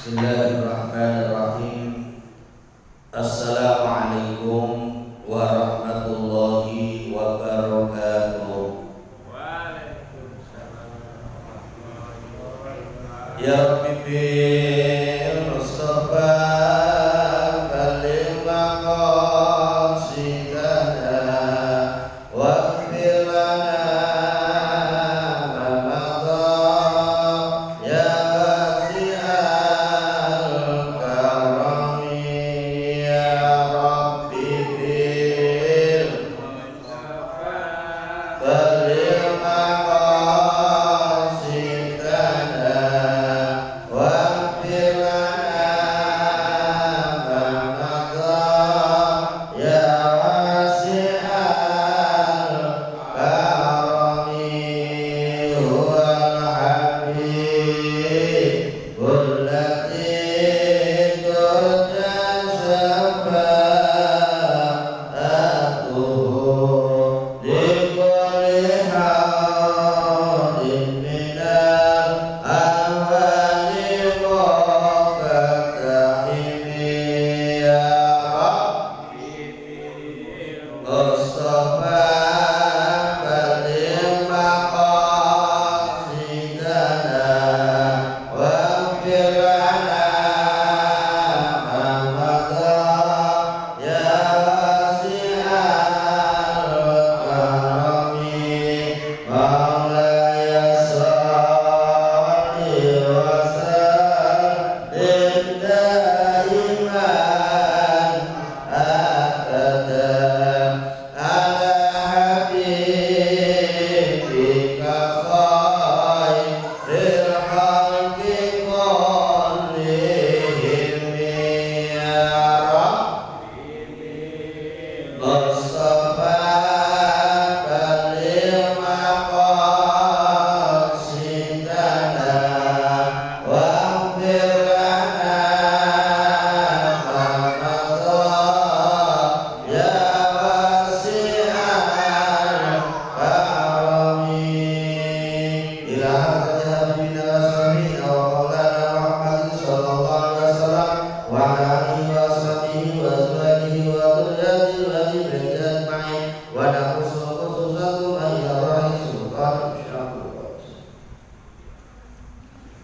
Bismillahirrahmanirrahim. Assalamualaikum warahmatullahi wabarakatuh. Ya Rabbi bil Mustafa balligh maqasidana waghfir lana ma madha ya wasi'al karami ya Rabbi bil Mustafa balligh maqasidana waghfir lana ma madha ya wasi'al karami huwal habibul lati turja syafa'atuhu likulli hadin minal ahwali muqaddahimi ya Mustafa balligh maqasidana waghfir lana ma madha ya wasi'al karami maulaya shalli wa sallim daiman abada ala habibika khairil khalqi kullihim ya Mustafa balligh maqasidana waghfir lana ma madha ya wasi'al karami ila hadrati habibina rasulina wa maulana Muhammadin sallallahu alaihi wasallam wa ala alihi wa sahbihi wa azwajihi wa dhurriyyatihi wa ajma'in wa naqussu khususatu ila rahi sultan syahur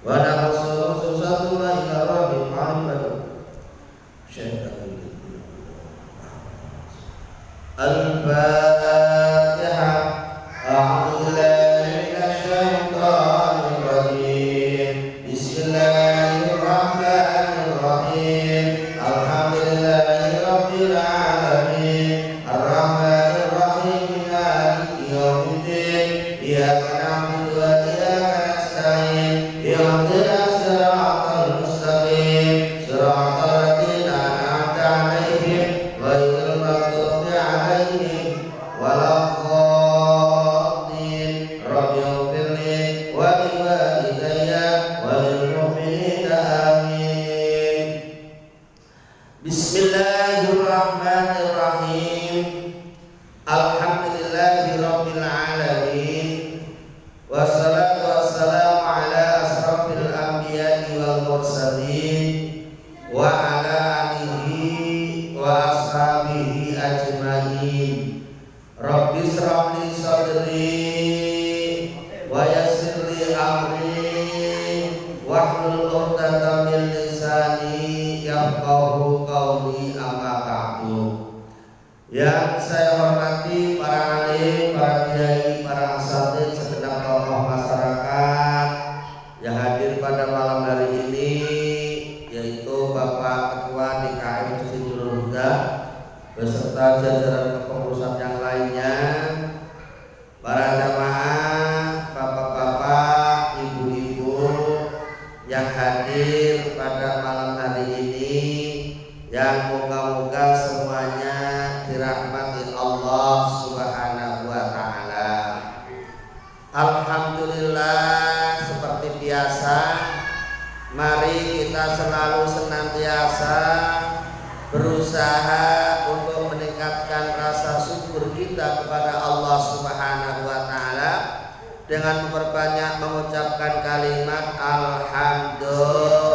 wa naqussu khususatu ila rahi ma'rifatu syaitan Al-Fatihah. A'udzu billahi minasy syaithanir rajim. Bismillahirrahmanirrahim. Alhamdulillahi rabbil alamin. Arrahmanir rahim. Maliki yaumiddin. Iyyaka na'budu wa iyyaka nasta'in. Ihdinas siratal mustaqim. Siratal ladzina an'amta 'alaihim ghairil maghdubi 'alaihim waladdallin. Rabbi ighfirli wa liwalidayya wa lil mu'minina amin. Bismillahirrahmanirrahim. Alhamdulillahi rabbil alamin. Wassalatu wassalamu ala asrafil anbiya'i wal mursalin wa ala alihi wa ashabihi ajmain. Rabbi shrah li sadri wa yassir li amri wahlul 'uqdatam min lisani yafqahu qawli amma ba'du. Yang saya hormati para alim, para kiai, para asatidz, segenap tokoh masyarakat yang hadir pada malam hari ini, yaitu Bapak Ketua DKM Jazirul Huda beserta jajaran kepengurusan yang lainnya, para jamaah, bapak-bapak, ibu-ibu yang hadir pada malam hari ini, yang moga-moga semuanya dirahmati Allah Subhanahu wa taala. Alhamdulillah, seperti biasa, mari kita selalu senantiasa berusaha untuk meningkatkan rasa syukur kita kepada Allah Subhanahu wa taala dengan memperbanyak mengucapkan kalimat alhamdulillah.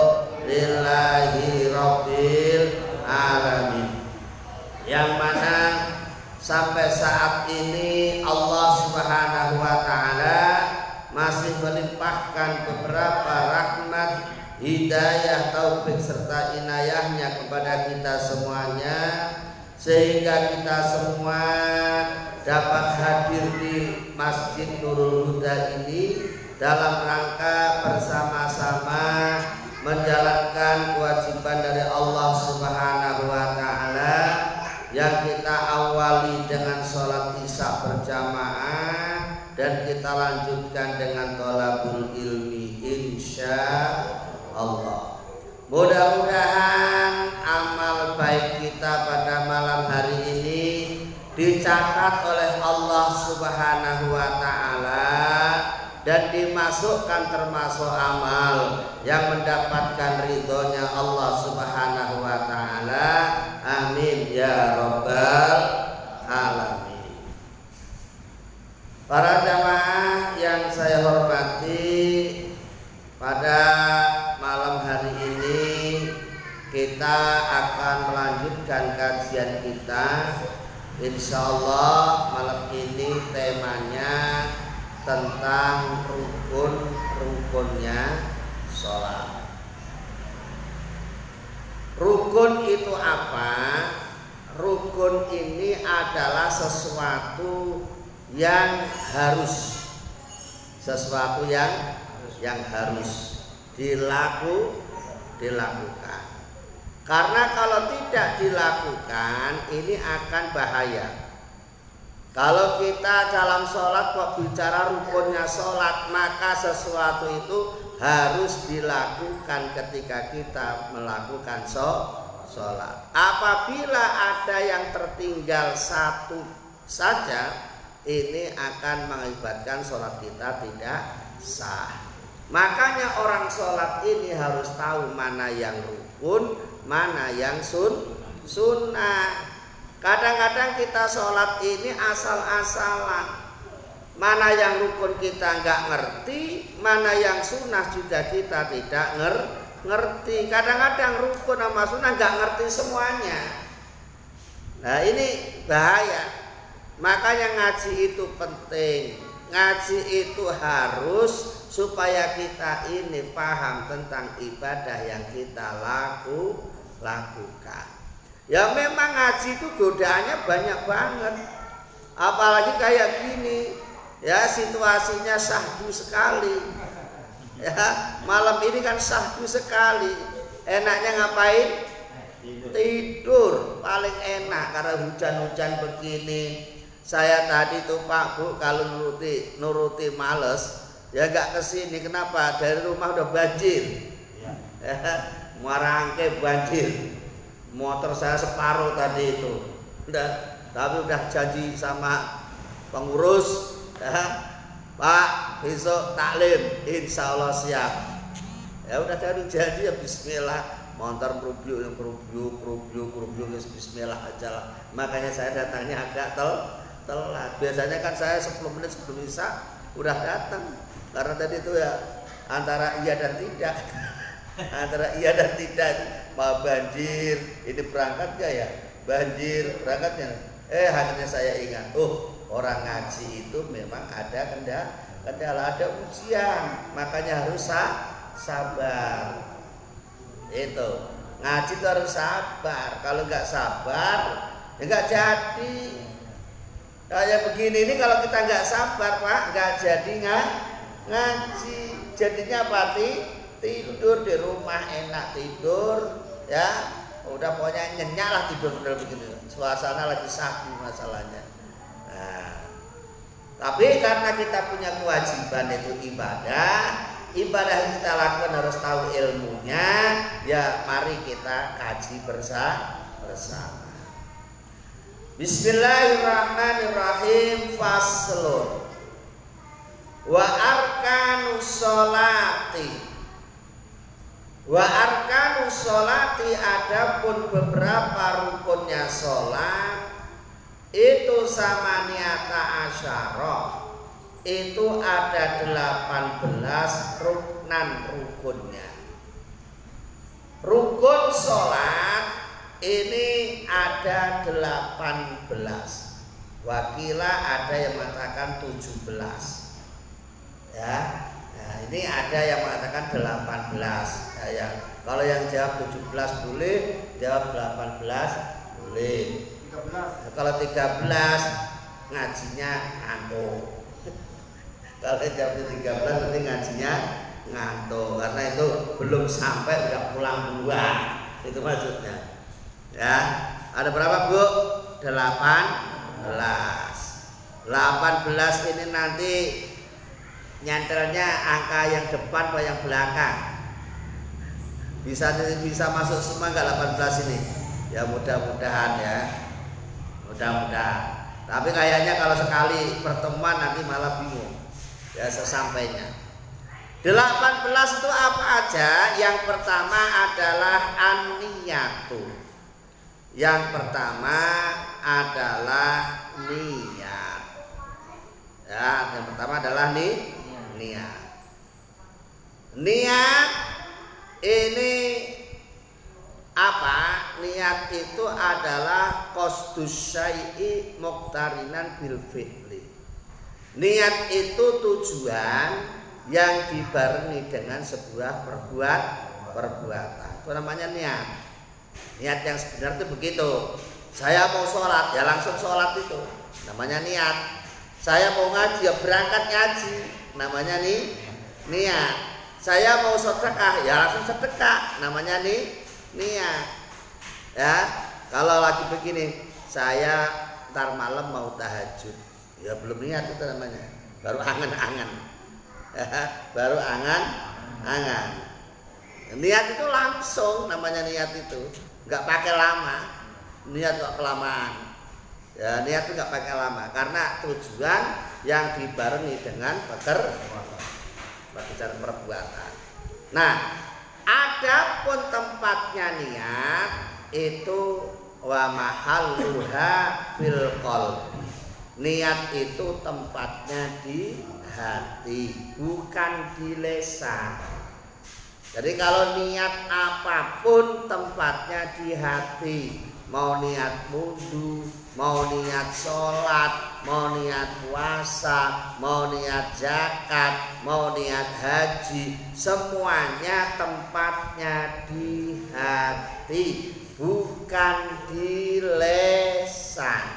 sampai saat ini Allah Subhanahu wa taala masih melimpahkan beberapa rahmat, hidayah, taufik serta inayahnya kepada kita semuanya, sehingga kita semua dapat hadir di Masjid Nurul Huda ini dalam rangka bersama-sama menjalankan kewajiban dari Allah Subhanahu wa taala yang kita awali dengan sholat isya berjamaah dan kita lanjutkan dengan thalabul ilmi insya Allah. Mudah-mudahan amal baik kita pada malam hari ini dicatat oleh Allah Subhanahu wa taala dan dimasukkan termasuk amal yang mendapatkan ridhonya Allah Subhanahu wa taala. Amin ya rabbal alamin. Para jamaah yang saya hormati, pada malam hari ini kita akan melanjutkan kajian kita. Insyaallah malam ini temanya tentang rukun-rukunnya sholat. Rukun itu apa? Rukun ini adalah sesuatu yang harus, sesuatu yang harus dilakukan. Karena kalau tidak dilakukan ini akan bahaya. Kalau kita dalam sholat kok bicara rukunnya sholat, maka sesuatu itu harus dilakukan ketika kita melakukan sholat. Apabila ada yang tertinggal satu saja, ini akan mengakibatkan sholat kita tidak sah. Makanya orang sholat ini harus tahu mana yang rukun, mana yang sunnah. Kadang-kadang kita sholat ini asal-asalan. Mana yang rukun kita nggak ngerti, mana yang sunnah juga kita tidak ngerti. Kadang-kadang rukun sama sunnah nggak ngerti semuanya. Nah ini bahaya. Makanya ngaji itu penting. Ngaji itu harus supaya kita ini paham tentang ibadah yang kita lakukan. Ya memang ngaji itu godaannya banyak banget. Apalagi kayak gini, ya situasinya syahdu sekali. Ya, malam ini kan syahdu sekali. Enaknya ngapain? Tidur paling enak karena hujan-hujan begini. Saya tadi tuh Pak Bu kalau nuruti males ya nggak kesini. Kenapa? Dari rumah udah banjir. Ya, Muarangke banjir. Motor saya separuh tadi itu. Tapi udah janji sama pengurus, ya, Pak besok taklim, insya Allah siap. Ya udah dari janji ya Bismillah. Motor kerubyuk, Bismillah aja lah. Makanya saya datangnya agak telat. Biasanya kan saya 10 menit sebelum isya udah datang. Karena tadi itu ya antara iya dan tidak. Antara iya dan tidak. Mau banjir, ini berangkat gak ya? Banjir, berangkatnya. Akhirnya saya ingat, orang ngaji itu memang ada kendala, ada ujian. Makanya harus sabar. Itu ngaji itu harus sabar. Kalau nggak sabar ya nggak jadi. Kayak begini ini kalau kita nggak sabar Pak, nggak jadi ngaji. Jadinya pasti tidur di rumah enak tidur, ya udah pokoknya nyenyak lah tidur bener begini. Suasana lagi sakit masalahnya. Nah, tapi karena kita punya kewajiban itu ibadah yang kita lakukan harus tahu ilmunya. Ya mari kita kaji bersama. Bismillahirrahmanirrahim. Faslun. Wa arkanus sholati. Wa arkanus sholati, adapun beberapa rukunnya sholat itu samaniyata asyara, itu ada 18 rukunnya. Rukun sholat ini ada 18. Wakila ada yang mengatakan 17. Ya. Nah, ini ada yang mengatakan 18. Ya. Kalau yang jawab 17 boleh, jawab 18 boleh. 13. Nah, kalau 13 ngajinya ngantuk. Kalau jawabnya 13 nanti ngajinya ngantuk karena itu belum sampai udah pulang duluan. Itu maksudnya. Ya. Ada berapa, Bu? 18 ini nanti nyantelnya angka yang depan atau yang belakang. Bisa masuk semua enggak 18 ini? Ya mudah-mudahan ya. Mudah-mudahan. Tapi kayaknya kalau sekali pertemuan nanti malah bingung. Ya sesampainya. 18 itu apa aja? Yang pertama adalah an-niyatu. Yang pertama adalah niat. Ya, yang pertama adalah niat. Niat ini apa? Niat itu adalah qasdus syai'i muqtarinan bil fi'li. Niat itu tujuan yang dibarengi dengan sebuah perbuatan. Itu namanya niat. Niat yang sebenarnya itu begitu. Saya mau sholat, ya langsung sholat itu. Namanya niat. Saya mau ngaji, ya berangkat ngaji. Namanya niat. Saya mau sedekah, ya langsung sedekah. Namanya niat. Ya, kalau lagi begini, saya ntar malam mau tahajud. Ya belum niat itu namanya. Baru angan-angan. Baru angan-angan. Niat itu langsung namanya niat itu. Enggak pakai lama. Niat kok kelamaan. Ya, niat itu enggak pakai lama karena tujuan yang dibarengi dengan perbuatan. Nah, adapun tempatnya niat itu wa mahalluha fil qalbi. Niat itu tempatnya di hati, bukan di lisan. Jadi kalau niat apapun tempatnya di hati. Mau niat wudu, mau niat sholat, mau niat puasa, mau niat zakat, mau niat haji, semuanya tempatnya di hati, bukan di lisan.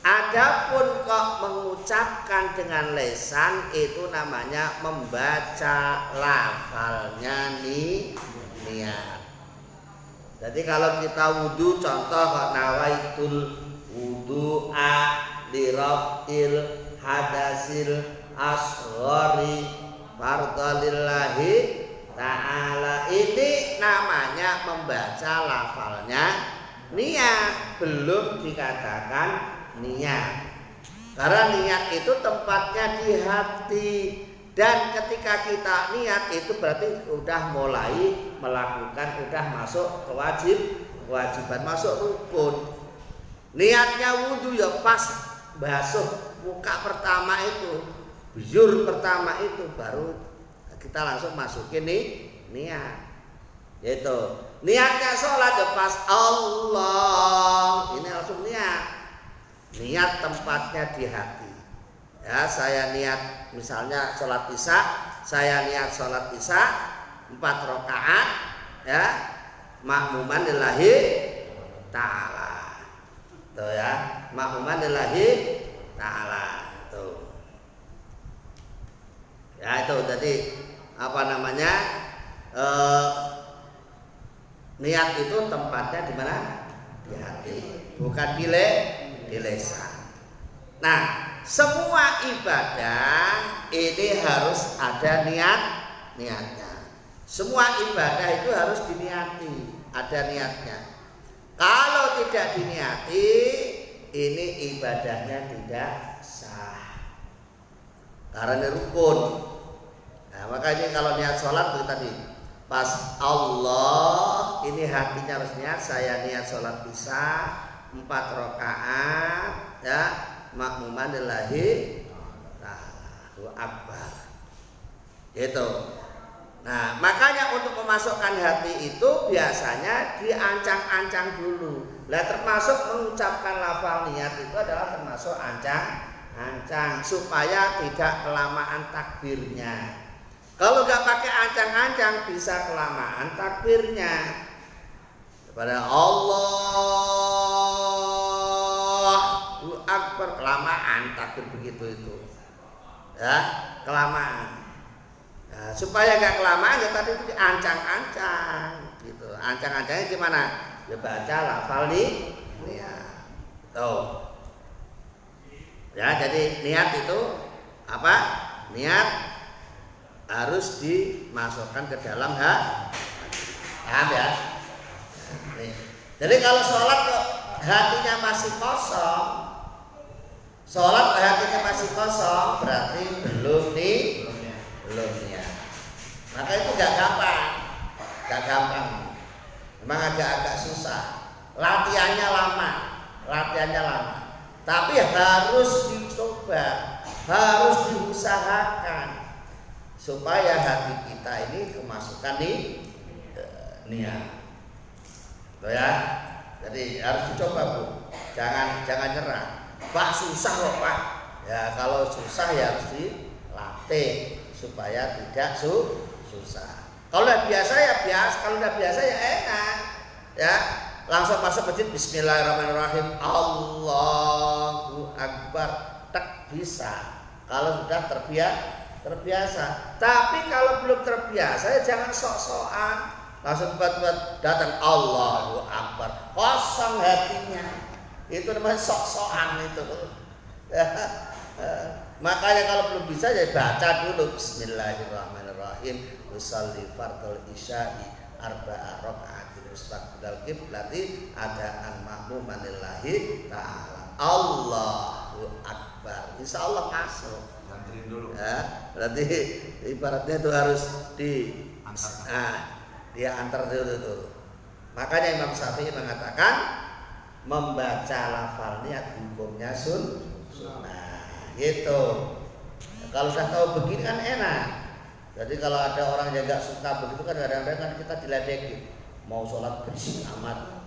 Adapun kok mengucapkan dengan lisan itu namanya membaca lafalnya niat. Jadi kalau kita wudu, contoh kok nawaitul wudu'a li raf'il hadasil asghari fardalillahi ta'ala, ini namanya membaca lafalnya niat, belum dikatakan niat. Karena niat itu tempatnya di hati. Dan ketika kita niat itu berarti udah mulai melakukan, udah masuk kewajiban, masuk rukun. Niatnya wudu ya pas basuh muka pertama itu, bujur pertama itu, baru kita langsung masukin niat. Yaitu niatnya sholat ya pas Allah, ini langsung niat. Niat tempatnya di hati. Ya, saya niat misalnya sholat isya, saya niat sholat isya 4 rakaat, ya, makmuman lillahi ta'ala. Tuh ya, makmuman lillahi ta'ala. Tuh. Ya itu jadi apa namanya? Niat itu tempatnya di mana? Di hati, bukan di lisan. Nah, semua ibadah ini harus ada niatnya. Semua ibadah itu harus diniati, ada niatnya. Kalau tidak diniati, ini ibadahnya tidak sah. Karena rukun. Nah, makanya kalau niat sholat itu tadi pas Allah, ini hatinya harus niat. Saya niat sholat isya 4 rakaat, ya, makmuman lillahi ta'ala, Akbar. Itu. Nah, makanya untuk memasukkan hati itu biasanya diancang-ancang dulu. Nah, termasuk mengucapkan lafal niat itu adalah termasuk ancang-ancang supaya tidak kelamaan takbirnya. Kalau nggak pakai ancang-ancang bisa kelamaan takbirnya. Kepada Allahu Akbar kelamaan takbir begitu itu. Ya, kelamaan. Nah, supaya nggak kelamaan ya tadi itu diancang-ancang gitu. Ancang-ancangnya gimana? Ya baca lafal niat. Tuh. Ya, jadi niat itu apa? Niat harus dimasukkan ke dalam hati. Paham ya? Nih. Jadi kalau sholat kok hatinya masih kosong, sholat hatinya masih kosong berarti belum niat. Maka itu gak gampang, memang agak susah. Latihannya lama, tapi harus dicoba, harus diusahakan supaya hati kita ini kemasukan niat. Ya, jadi harus dicoba Bu, jangan nyerah. Pak susah kok Pak. Ya kalau susah ya harus dilatih supaya tidak susah. Kalau udah biasa ya biasa, kalau udah biasa ya enak. Ya, langsung masuk masjid bismillahirrahmanirrahim. Allahu Akbar. Tak bisa. Kalau sudah terbiasa. Tapi kalau belum terbiasa ya jangan sok-sokan. Langsung buat datang Allahu Akbar. Kosong hatinya. Itu namanya sok-sokan itu. Makanya kalau belum bisa ya baca dulu bismillahirrahmanirrahim. Usolli fardhul isya'i arba'a raka'atin mustaqbilal qiblati adaan ma'muman lillahi ta'ala. Allahu Akbar. Insyaallah masuk. Nganterin dulu. Ya, berarti ibaratnya itu harus dia antar dulu tuh. Makanya Imam Syafi'i mengatakan membaca lafal niat hukumnya sunnah. Gitu. Kalau sudah tahu begini kan enak. Jadi kalau ada orang yang nggak suka begitu kan kadang-kadang kan kita diledekin. Mau sholat berisik amat.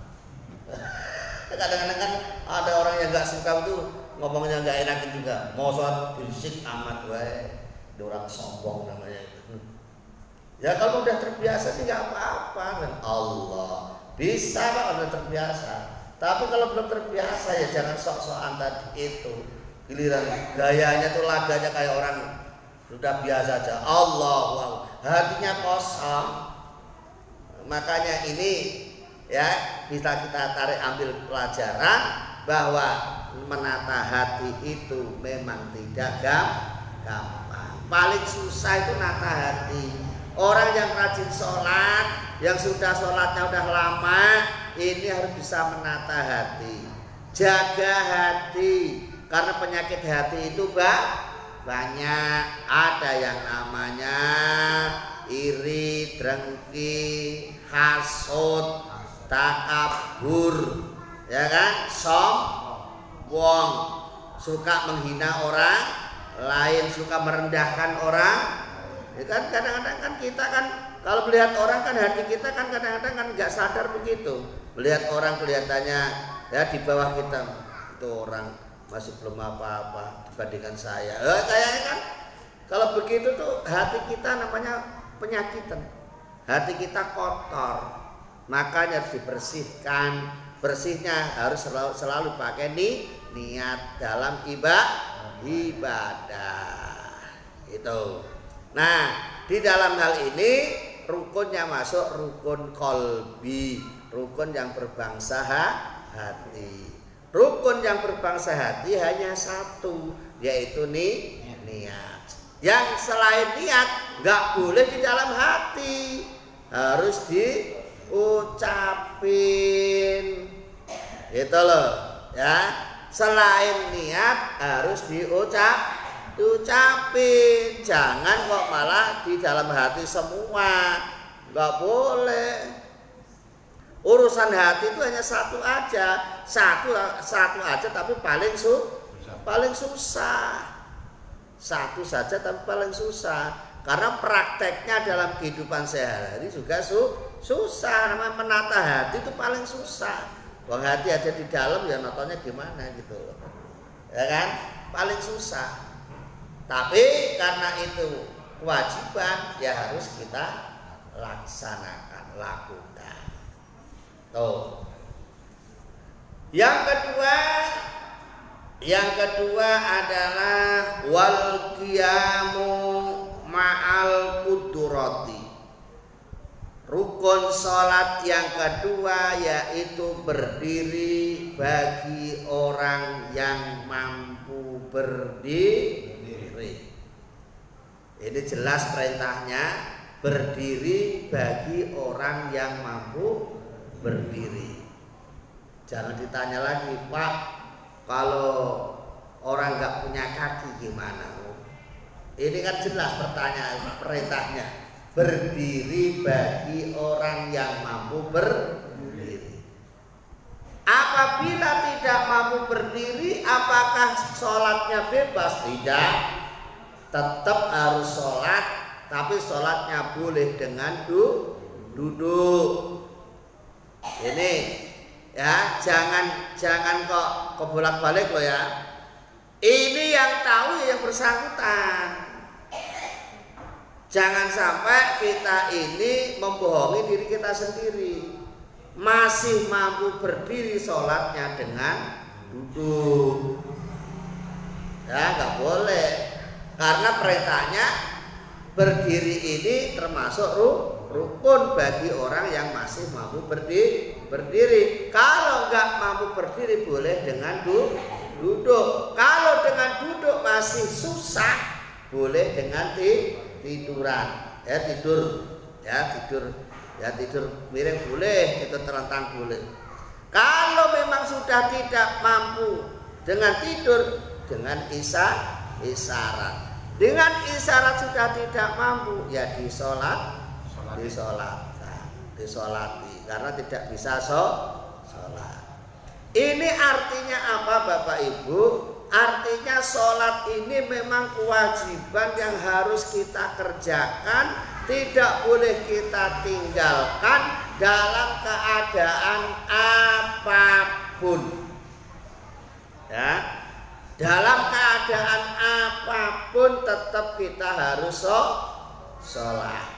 Kadang-kadang kan ada orang yang nggak suka itu ngomongnya nggak enakin juga. Mau sholat berisik amat, wae. Orang sombong namanya itu. Ya kalau udah terbiasa sih nggak apa-apa kan. Allah bisa kalau udah terbiasa. Tapi kalau belum terbiasa ya jangan sok-sokan tadi itu. Giliran gayanya tuh laganya kayak orang sudah biasa aja. Allah, hatinya kosong. Makanya ini ya bisa kita tarik ambil pelajaran bahwa menata hati itu memang tidak gampang. Paling susah itu nata hati. Orang yang rajin sholat, yang sudah sholatnya udah lama, ini harus bisa menata hati. Jaga hati. Karena penyakit hati itu banyak. Ada yang namanya iri, drengki, hasud, takabur, ya kan? Sombong, suka menghina orang lain, suka merendahkan orang. Ya kan kadang-kadang kan kita kan kalau melihat orang kan hati kita kan kadang-kadang kan nggak sadar begitu. Melihat orang kelihatannya ya di bawah kita, itu orang masih belum apa-apa dibandingkan saya. Kayaknya kan kalau begitu tuh hati kita namanya penyakitan. Hati kita kotor. Makanya harus dibersihkan. Bersihnya harus selalu pakai niat dalam ibadah. Itu. Nah, di dalam hal ini rukunnya masuk rukun qalbi, rukun yang berbangsa hati. Rukun yang berbangsa hati hanya satu, yaitu niat. Yang selain niat nggak boleh di dalam hati, harus diucapin. Itu loh, ya. Selain niat harus diucapin. Jangan kok malah di dalam hati semua, nggak boleh. Urusan hati itu hanya satu aja, satu aja tapi paling susah. Satu saja tapi paling susah. Karena prakteknya dalam kehidupan sehari-hari juga susah. Namanya menata hati itu paling susah. Wong hati ada di dalam ya nontonnya gimana gitu loh. Ya kan? Paling susah. Tapi karena itu kewajiban ya harus kita laksanakan, lakukan. Tuh. Yang kedua adalah wal qiyamu ma'al qudrati. Rukun salat yang kedua yaitu berdiri bagi orang yang mampu berdiri. Ini jelas perintahnya, berdiri bagi orang yang mampu berdiri. Jangan ditanya lagi, Pak, kalau orang nggak punya kaki gimana? Ini kan jelas pertanyaan perintahnya, berdiri bagi orang yang mampu berdiri. Apabila tidak mampu berdiri, apakah sholatnya bebas? Tidak, tetap harus sholat, tapi sholatnya boleh dengan duduk. Ini ya, jangan kok kebolak-balik loh ya. Ini yang tahu yang bersangkutan. Jangan sampai kita ini membohongi diri kita sendiri. Masih mampu berdiri sholatnya dengan duduk. Ya nggak boleh. Karena perintahnya berdiri ini termasuk rukun bagi orang yang masih mampu berdiri. Kalau nggak mampu berdiri boleh dengan duduk. Kalau dengan duduk masih susah, boleh dengan tiduran. Tidur miring boleh, tidur terlentang boleh. Kalau memang sudah tidak mampu dengan tidur, dengan isyarat. Dengan isyarat sudah tidak mampu, ya disolati karena tidak bisa sholat. Ini artinya apa Bapak Ibu? Artinya sholat ini memang kewajiban yang harus kita kerjakan, tidak boleh kita tinggalkan dalam keadaan apapun. Ya, dalam keadaan apapun tetap kita harus sholat.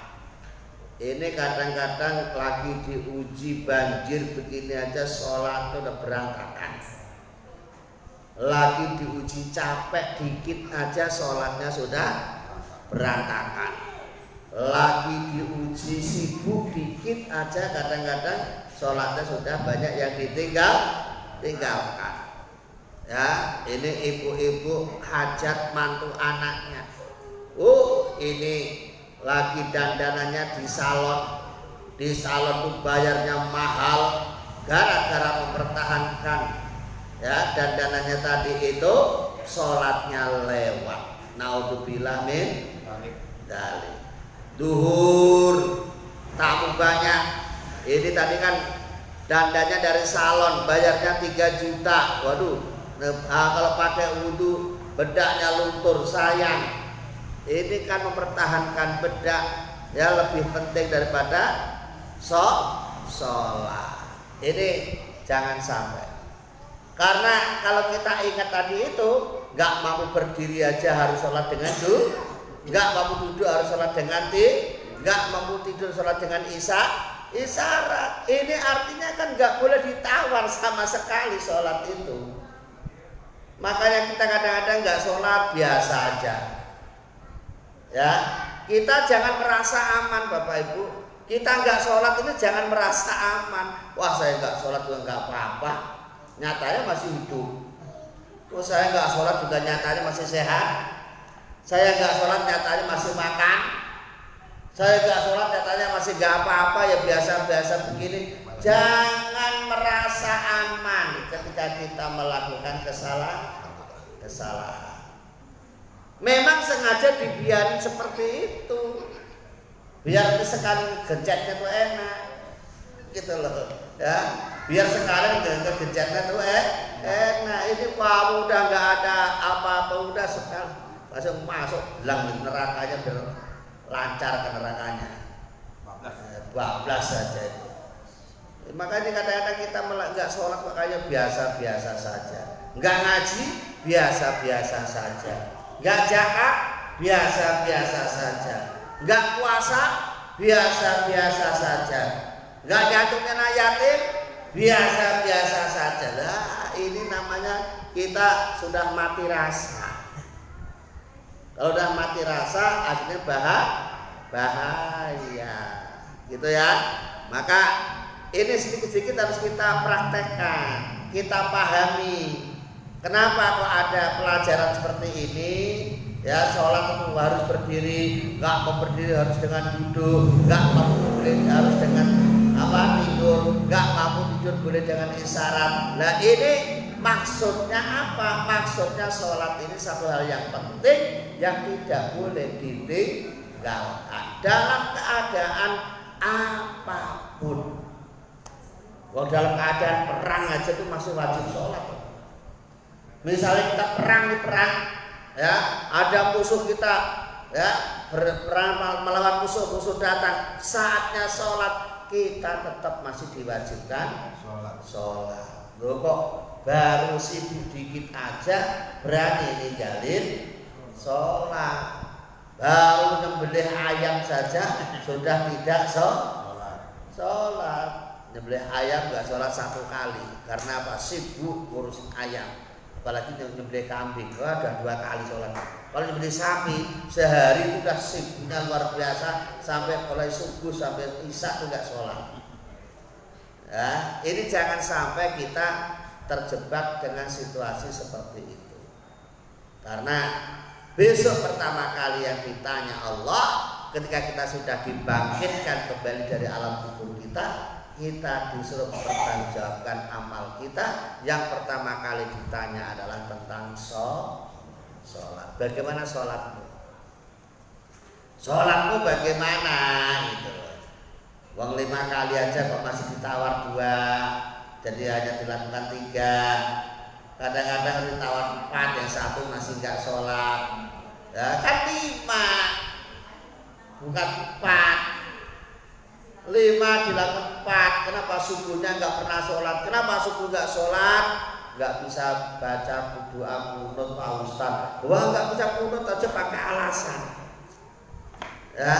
Ini kadang-kadang lagi diuji banjir begini aja sholat udah berantakan. Lagi diuji capek dikit aja sholatnya sudah berantakan. Lagi diuji sibuk dikit aja kadang-kadang sholatnya sudah banyak yang ditinggalkan. Ya, ini ibu-ibu hajat mantu anaknya. Ini lagi dandanannya di salon tuh bayarnya mahal gara-gara mempertahankan ya dandanannya tadi itu, sholatnya lewat. Naudzubillah min dzalik. Duhur tamu banyak. Ini tadi kan dandannya dari salon bayarnya 3 juta. Waduh, kalau pakai wudhu bedaknya luntur, sayang. Ini kan mempertahankan bedak ya lebih penting daripada sholat. Ini jangan sampai. Karena kalau kita ingat tadi itu, nggak mampu berdiri aja harus sholat dengan duduk, nggak mampu duduk harus sholat dengan nggak mampu tidur sholat dengan isyarat. Ini artinya kan nggak boleh ditawar sama sekali sholat itu. Makanya kita kadang-kadang nggak sholat biasa aja. Ya, kita jangan merasa aman Bapak Ibu. Kita nggak sholat ini jangan merasa aman. Wah, saya nggak sholat juga nggak apa-apa. Nyatanya masih hidup. Saya nggak sholat juga nyatanya masih sehat. Saya nggak sholat nyatanya masih makan. Saya nggak sholat nyatanya masih nggak apa-apa, ya biasa-biasa begini. Jangan merasa aman ketika kita melakukan kesalahan. Memang sengaja dibiarin seperti itu, biar sekali gencetnya tuh enak, gitu loh, ya. Biar sekali gencetnya tuh enak. Ini kamu udah nggak ada apa-apa, udah sekali langsung masuk belang nerakanya lancar ke nerakanya. 12 saja itu. Makanya kadang-kadang kita nggak sholat makanya biasa-biasa saja, nggak ngaji biasa-biasa saja, nggak zakat biasa-biasa saja, nggak puasa biasa-biasa saja, nggak nyantungin yatim biasa-biasa saja. Lah ini namanya kita sudah mati rasa. Kalau udah mati rasa akhirnya bahaya gitu ya. Maka ini sedikit-sedikit harus kita praktekkan, kita pahami. Kenapa kok ada pelajaran seperti ini? Ya, sholat harus berdiri, nggak mau berdiri harus dengan duduk, nggak mau berdiri harus dengan tidur, nggak mampu tidur boleh dengan isyarat. Nah ini maksudnya apa? Maksudnya sholat ini satu hal yang penting yang tidak boleh ditinggalkan dalam keadaan apapun. Kalau dalam keadaan perang aja itu masih wajib sholat. Misalnya kita perang, ya ada musuh kita, ya berperang melawan musuh datang, saatnya sholat kita tetap masih diwajibkan sholat. Loh kok baru sibuk dikit aja berani ninggalin sholat, baru nyembelih ayam saja sudah tidak sholat. Nyembelih ayam nggak sholat 1 kali karena apa? Sibuk ngurus ayam. Apalagi nyembelih kambing, ada 2 kali sholat. Kalau nyembelih sapi sehari itu udah sibuknya luar biasa, sampai mulai subuh sampai isya itu nggak sholat. Ya, ini jangan sampai kita terjebak dengan situasi seperti itu. Karena besok pertama kali yang ditanya Allah ketika kita sudah dibangkitkan kembali dari alam kubur kita disuruh mempertanggungjawabkan amal kita. Yang pertama kali ditanya adalah tentang sholat. Bagaimana sholatmu? Sholatmu bagaimana? Gitu. Uang 5 kali aja kok masih ditawar 2, jadi hanya dilakukan 3. Kadang-kadang ditawar 4, yang 1 masih nggak sholat. Ya, kan 5 bukan 4. 5 dilakukan 4. Kenapa subuhnya nggak pernah sholat? Kenapa subuh nggak sholat? Nggak bisa baca doa kunut Pak Ustaz. Wah, nggak bisa kunut aja pakai alasan. Ya,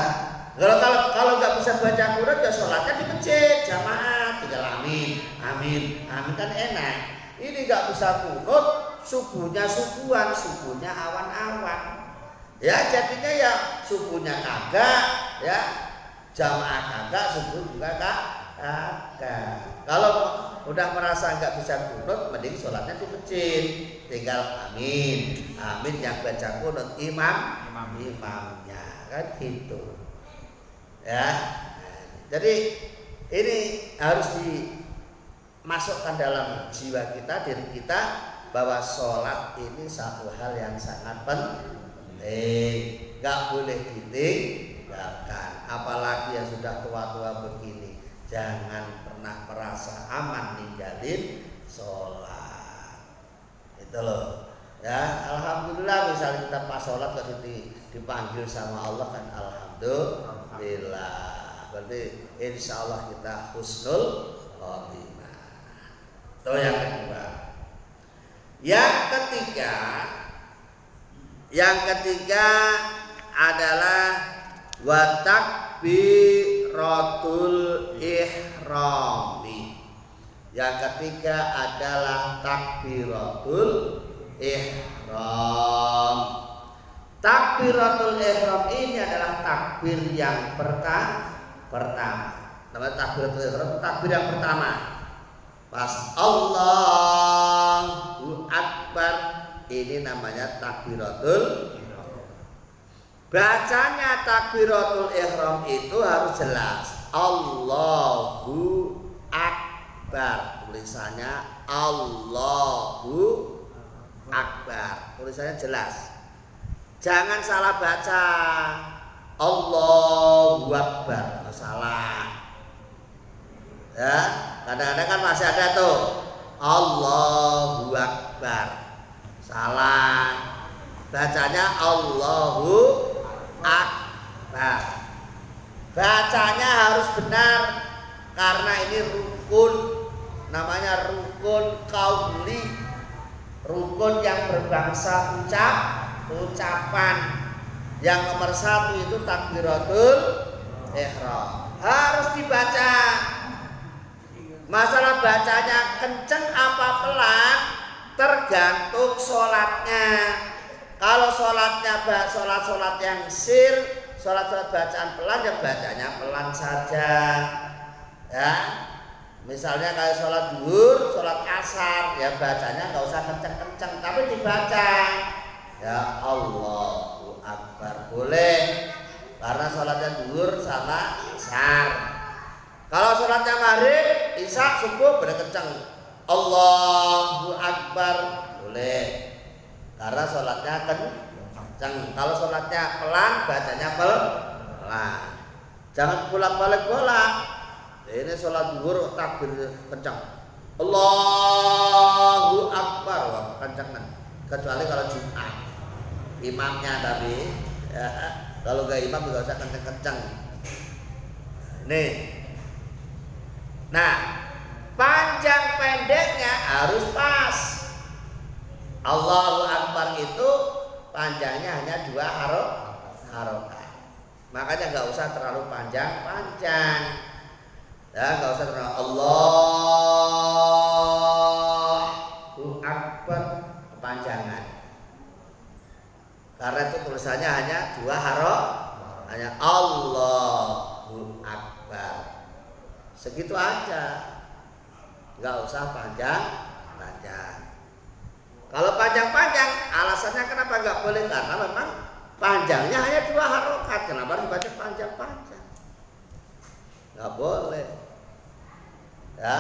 kalau nggak bisa baca kunut ya sholatnya di masjid jamaah, tinggal amin kan enak. Ini nggak bisa kunut, subuhnya subuhnya awan-awan. Ya jadinya ya subuhnya kagak, ya jamaah kagak, subuh juga kagak. Kalau udah merasa nggak bisa kunut, mending sholatnya di masjid, tinggal amin yang baca kunut imamnya kan gitu. Ya, jadi ini harus dimasukkan dalam jiwa kita, diri kita, bahwa sholat ini satu hal yang sangat penting, nggak boleh ditinggalkan. Apalagi yang sudah tua-tua begini, jangan pernah merasa aman ninggalin sholat. Itu loh. Ya, alhamdulillah misalnya kita pas sholat kok dipanggil sama Allah kan alhamdulillah. Berarti insya Allah kita husnul khotimah. Itu yang kedua. Yang ketiga adalah wa takbiratul ihrami. Yang ketiga adalah takbiratul ihram. Takbiratul ihram ini adalah takbir yang pertama. Namanya takbiratul ihram, takbir yang pertama. Pas Allahu Akbar, ini namanya takbiratul ihram. Bacanya takbiratul ihram itu harus jelas. Allahu Akbar. Tulisannya Allahu Akbar. Tulisannya jelas. Jangan salah baca. Allahu Akbar. Salah. Ya, kadang-kadang kan masih ada tuh Allahu Akbar. Salah. Bacanya Allahu Akbar. Akbar. Bacanya harus benar karena ini rukun, namanya rukun qauli, rukun yang berbangsa ucapan. Yang nomor 1 itu takbiratul ihram harus dibaca. Masalah bacanya kenceng apa pelan tergantung sholatnya. Kalau sholatnya sholat yang sir, sholat bacaan pelan, ya bacanya pelan saja. Ya, misalnya kayak sholat zuhur, sholat asar, ya bacanya nggak usah kenceng-kenceng, tapi dibaca. Ya Allahu Akbar boleh, karena sholatnya zuhur sama asar. Kalau sholatnya maghrib, isya, subuh pada kenceng, Allahu Akbar boleh, karena sholatnya kenceng. Kalau sholatnya pelan, bacanya pelan. Jangan bolak-balik bolak. Ini sholat zuhur takbir kenceng, Allahu Akbar, wah kencengan. Kecuali kalau Jumat, imamnya tapi ya, kalau gak imam juga usah kenceng-kenceng. Nih. Nah, panjang pendeknya harus pas. Allahu Akbar itu panjangnya hanya 2 harokat. Makanya nggak usah terlalu panjang-panjang. Ya, nggak usah terlalu Allahu Akbar kepanjangan. Karena itu tulisannya hanya 2 harokat, hanya Allahu Akbar. Segitu aja, nggak usah panjang-panjang. Kalau panjang-panjang, alasannya kenapa nggak boleh? Karena memang panjangnya hanya 2 harokat. Kenapa dibaca panjang-panjang? Nggak boleh. Ya.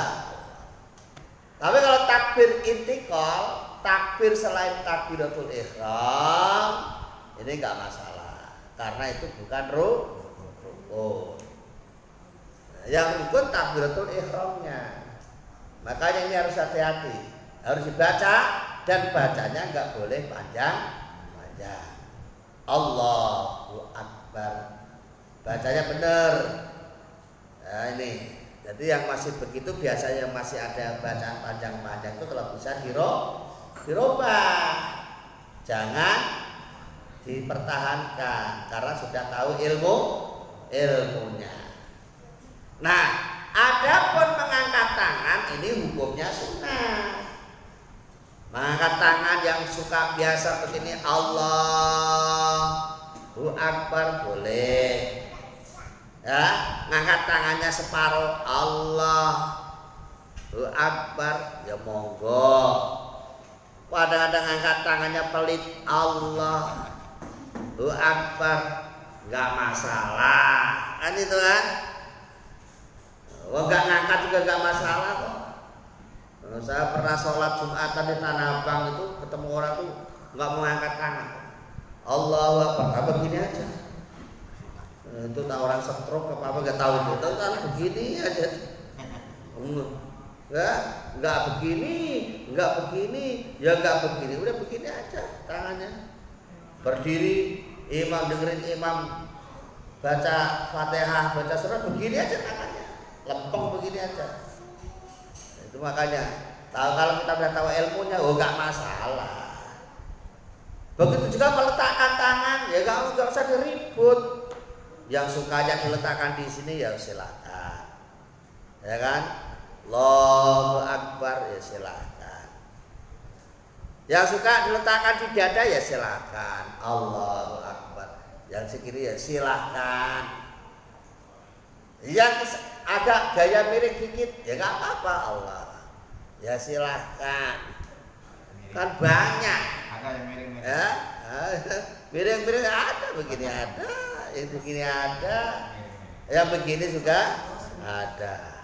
Tapi kalau takbir intikal, takbir selain takbiratul ihram, ini nggak masalah. Karena itu bukan rukun. Yang rukun takbiratul ihramnya. Makanya ini harus hati-hati, harus dibaca dan bacanya nggak boleh panjang-panjang. Allahu Akbar, bacanya benar. Nah ini, jadi yang masih begitu biasanya masih ada bacaan panjang-panjang itu kalau bisa dirubah, jangan dipertahankan karena sudah tahu ilmunya. Nah, adapun mengangkat tangan ini hukumnya sunnah. Mengangkat tangan yang suka biasa begini Allahu Akbar boleh. Ya, ngangkat tangannya separuh Allahu Akbar ya monggo. Kadang-kadang ngangkat tangannya pelit Allahu Akbar nggak masalah. Kan itu kan? Nggak ngangkat juga nggak masalah kok. Saya pernah sholat Jumatan di Tanah Abang itu ketemu orang tuh nggak mau ngangkat tangan. Allahu Akbar, begini aja. Itu tak orang stroke apa nggak tahu itu. Tahu kan begini aja. Nggak begini, ya nggak begini. Udah begini aja tangannya. Berdiri, imam dengerin imam baca Fatihah, baca surat begini aja tangannya. Lempeng begini aja. Itu makanya kalau kita sudah tahu ilmunya, nggak masalah. Begitu juga meletakkan tangan, ya nggak usah diribut. Yang sukanya diletakkan di sini ya silakan, ya kan? Allahu Akbar ya silakan. Yang suka diletakkan di dada ya silakan, Allahu Akbar. Yang sekiri ya silakan. Yang agak gaya miring dikit ya nggak apa-apa Allah. Ya silahkan. Kan banyak. Ada yang miring-miring. Ya, miring-miring ada, begini ada, yang begini ada, yang begini juga ada.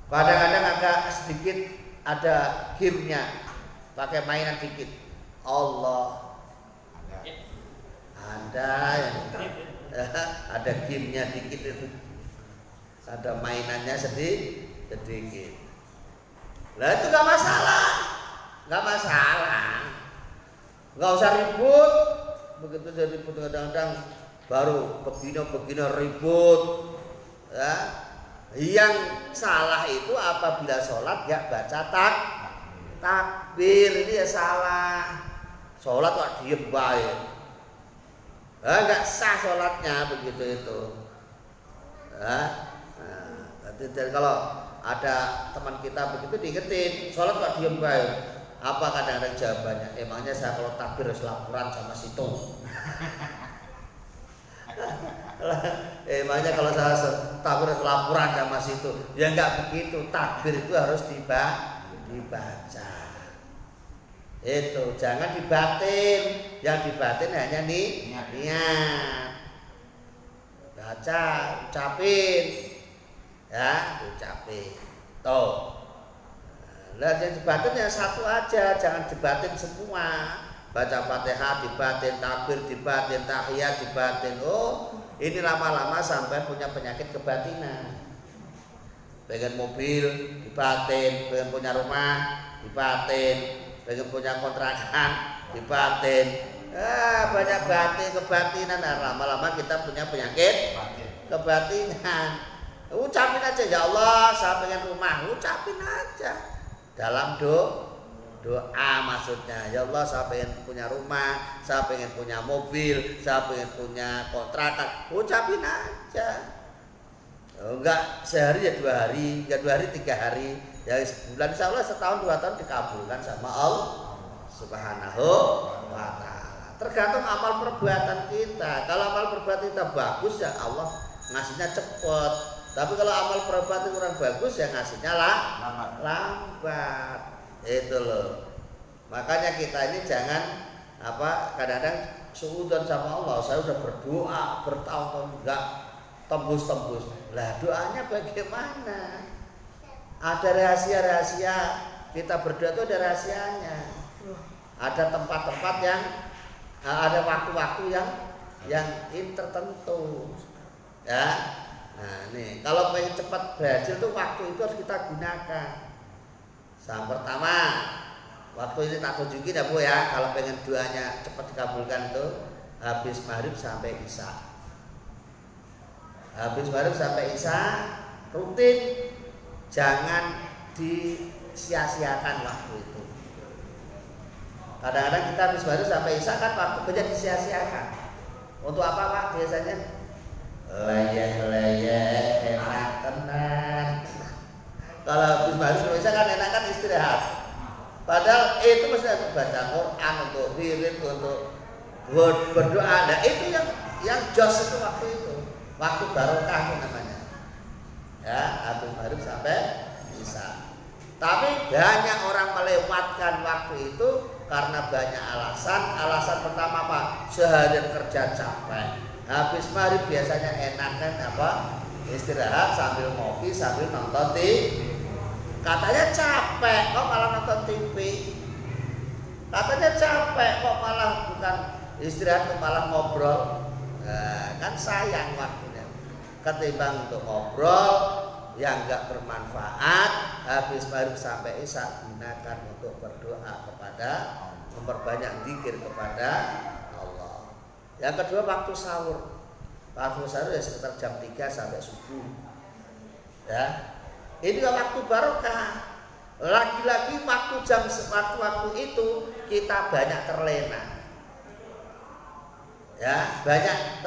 Kadang-kadang agak sedikit ada gamenya, pakai mainan dikit. Allah. Ada yang ada gamenya dikit itu. Ada mainannya sedikit. Lah itu nggak masalah, nggak usah ribut. Begitu jadi ribut kadang-kadang baru begini ribut. Ya. Yang salah itu apabila sholat nggak baca takbir, ini ya salah. Sholat kok diem baik, nggak sah sholatnya begitu itu. Jadi kalau ada teman kita begitu diingetin, sholat kok diem baik. Apa kadang-kadang jawabannya? Emangnya saya kalau takbir harus laporan sama situ? Emangnya kalau saya takbir harus laporan sama situ? Ya nggak begitu. Takbir itu harus dibaca. Itu jangan dibatin. Yang dibatin hanya niat. Baca, ucapin, ya ucapin. Tuh. Lah yang dibatin ya satu aja, jangan dibatin semua. Baca Fatihah dibatin, takbir dibatin, tahiyat dibatin. Oh, ini lama-lama sampai punya penyakit kebatinan. Pengen mobil dibatin, pengen punya rumah dibatin, pengen punya kontrakan dibatin. Banyak kebatinan. Nah, lama-lama kita punya penyakit kebatinan. Ucapin aja, ya Allah saya pengen rumah, ucapin aja. Dalam doa maksudnya, ya Allah saya pengen punya rumah, saya pengen punya mobil, saya pengen punya kontrakan, ucapin aja. Enggak sehari ya 2 hari, ya 2 hari 3 hari, ya sebulan, insya Allah setahun 2 tahun dikabulkan sama Allah Subhanahu wa ta'ala. Tergantung amal perbuatan kita. Kalau amal perbuatan kita bagus ya Allah ngasihnya cepat. Tapi kalau amal perbuatan kurang bagus ya ngasihnya lambat. Itu loh. Makanya kita ini jangan kadang-kadang suudzon sama Allah. Saya udah berdoa bertahun-tahun enggak tembus. Lah doanya bagaimana? Ada rahasia-rahasia. Kita berdoa itu ada rahasianya. Ada tempat-tempat yang ada waktu-waktu yang tertentu. Ya. Nah nih, kalau pengen cepat berhasil tuh waktu itu harus kita gunakan. Yang pertama, waktu ini tak tunjukin ya Bu ya. Kalau pengen doanya cepat dikabulkan itu habis maghrib sampai isya. Habis maghrib sampai isya rutin, jangan disia-siakan waktu itu. Kadang-kadang kita habis maghrib sampai isya kan waktu kerja disia-siakan. Untuk apa Pak biasanya? Leyeh enak tenan. Kalau habis maghrib bisa kan enak kan istirahat. Padahal itu mesti untuk baca Quran, untuk wirid, untuk berdoa. Nah itu yang jos itu waktu barokah itu namanya. Ya habis maghrib sampai isya. Tapi banyak orang melewatkan waktu itu karena banyak alasan. Alasan pertama apa? Seharian kerja capek. Habis maghrib biasanya enak kan istirahat sambil ngopi sambil nonton TV. Katanya capek kok malah nonton TV. Katanya capek kok malah bukan istirahat kok malah ngobrol. Nah, kan sayang waktunya. Ketimbang untuk ngobrol yang enggak bermanfaat, habis maghrib sampai isya gunakan untuk berdoa kepada memperbanyak zikir kepada Allah. Yang kedua waktu sahur. Waktu sahur ya sekitar jam 3 sampai subuh. Ya. Ini waktu barokah. Lagi-lagi waktu itu kita banyak terlena. Ya, banyak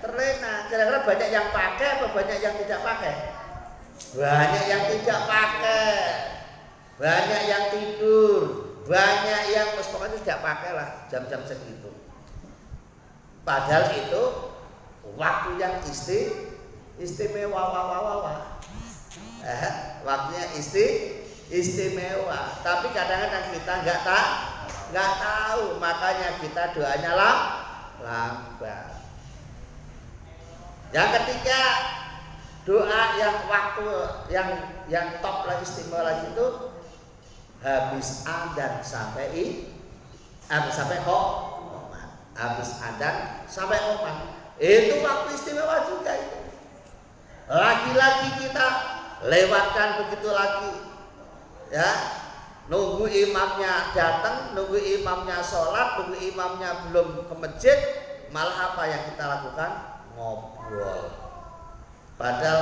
terlena. Kira-kira banyak yang pakai atau banyak yang tidak pakai? Banyak yang tidak pakai. Banyak yang tidur. Banyak yang pokoknya tidak pakai lah jam-jam segitu. Padahal itu waktu yang istimewa. Waktunya istimewa. Tapi kadang-kadang kita nggak tahu, makanya kita doanya lambat. Yang ketiga, doa yang waktu yang top lagi istimewa lagi itu habis adzan sampai qomat. Habis adzan sampai qomat. Itu waktu istimewa juga itu. Lagi-lagi kita lewatkan begitu lagi. Ya. Nunggu imamnya datang, nunggu imamnya sholat, nunggu imamnya belum ke masjid, malah apa yang kita lakukan? Ngobrol. Padahal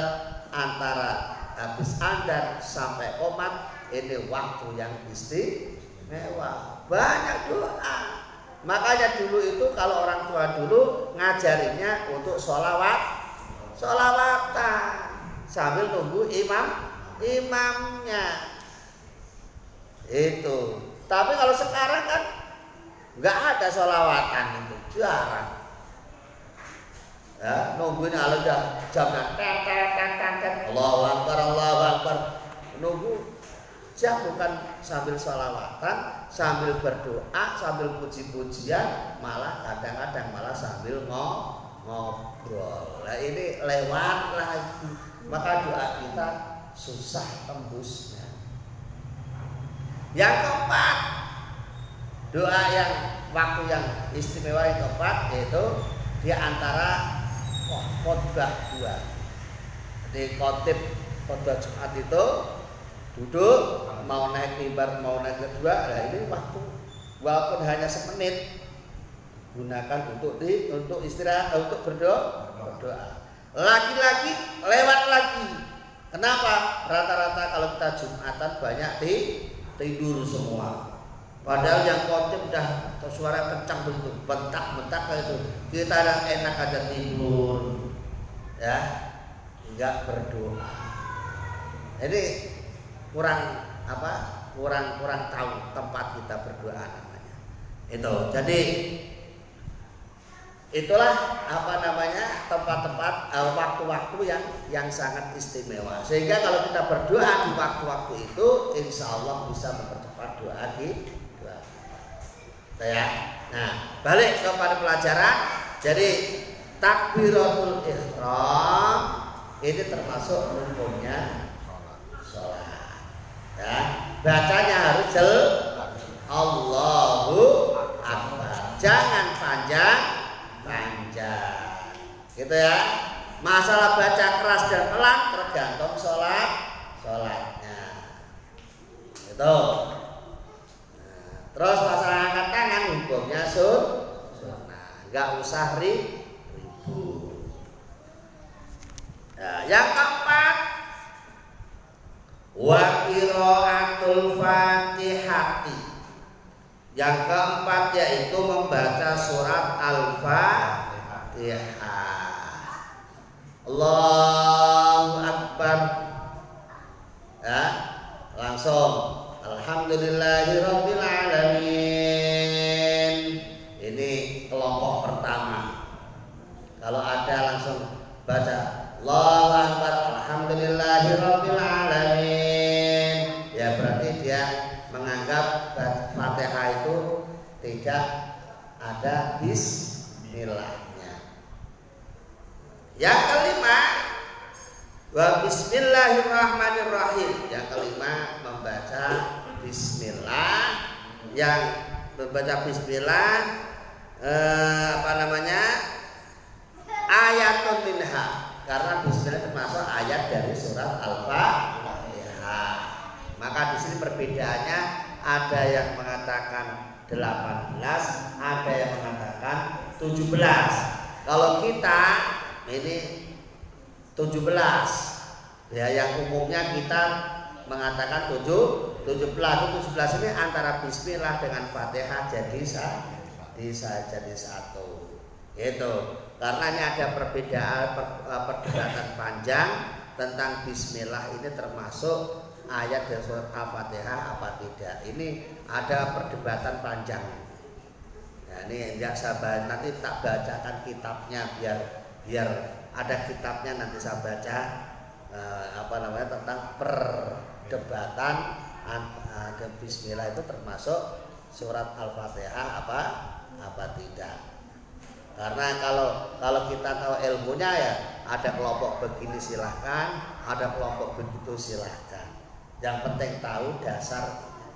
antara habis adzan sampai qomat ini waktu yang istimewa. Banyak doa. Makanya dulu itu kalau orang tua dulu ngajarinnya untuk sholawatan sambil nunggu imamnya. Itu. Tapi kalau sekarang kan nggak ada sholawatan itu, jarang. Ya, nungguin kalau udah jamnya Allahu Akbar, nunggu jam bukan sambil sholawatan, sambil berdoa, sambil puji-pujian, malah kadang-kadang malah sambil ngobrol. Nah ini lewat lagi, maka doa kita susah tembusnya. Yang keempat, doa yang waktu yang istimewa yang keempat yaitu di antara khotbah dua. Di khotib khotbah Jumat itu duduk mau naik mimbar mau naik kedua, nah ini waktu walaupun hanya semenit gunakan untuk istirahat, untuk berdoa. Lagi-lagi lewat lagi. Kenapa? Rata-rata kalau kita Jumatan banyak tidur semua. Padahal yang khotib udah suara kencang begitu, bentak-bentak kayak itu. Kita yang enak aja tidur, ya, enggak berdoa. Ini kurang tahu tempat kita berdoa namanya. Itu. Jadi itulah tempat-tempat waktu-waktu yang sangat istimewa. Sehingga kalau kita berdoa di waktu-waktu itu, insya Allah bisa mempercepat doa kita. Ya. Nah, balik kepada pelajaran. Jadi takbiratul ihram ini termasuk rukunnya sholat. Ya, bacanya harus Allahu Akbar. Jangan panjang. Gitu ya. Masalah baca keras dan pelan tergantung sholatnya. Itu. Terus masalah angkat tangan hukumnya sunnah, nggak usah ribut. Nah, yang keempat, wa qiraatul Fatihati. Yang keempat yaitu membaca surat Al-Fatihah. Allahu Akbar. Ya, langsung Alhamdulillahirabbil alamin. Ini kelompok pertama. Kalau ada langsung baca Allahu Akbar Alhamdulillahirabbil alamin. Ya berarti dia menganggap Fatihah itu tidak ada bismillahnya. Yang kelima, wa bismillahirrahmanirrahim. Yang kelima membaca bismillah. Yang membaca bismillah ayatun minha, karena bismillah termasuk ayat dari surat Al-Fatihah. Maka di sini perbedaannya ada yang mengatakan 18, ada yang mengatakan 17. Kalau kita ini 17. Ya, yang umumnya kita mengatakan 17 ini antara bismillah dengan Fatihah jadi satu. Gitu. Karena ini ada perdebatan panjang tentang bismillah ini termasuk ayat dari surat Al-Fatihah apa tidak. Ini ada perdebatan panjang. Ya, ini enggak sabar, nanti tak bacakan kitabnya biar ada kitabnya, nanti saya baca tentang perdebatan bismillah itu termasuk surat Al-Fatihah apa tidak. Karena kalau kita tahu ilmunya ya ada kelompok begini silahkan, ada kelompok begitu silahkan. Yang penting tahu dasar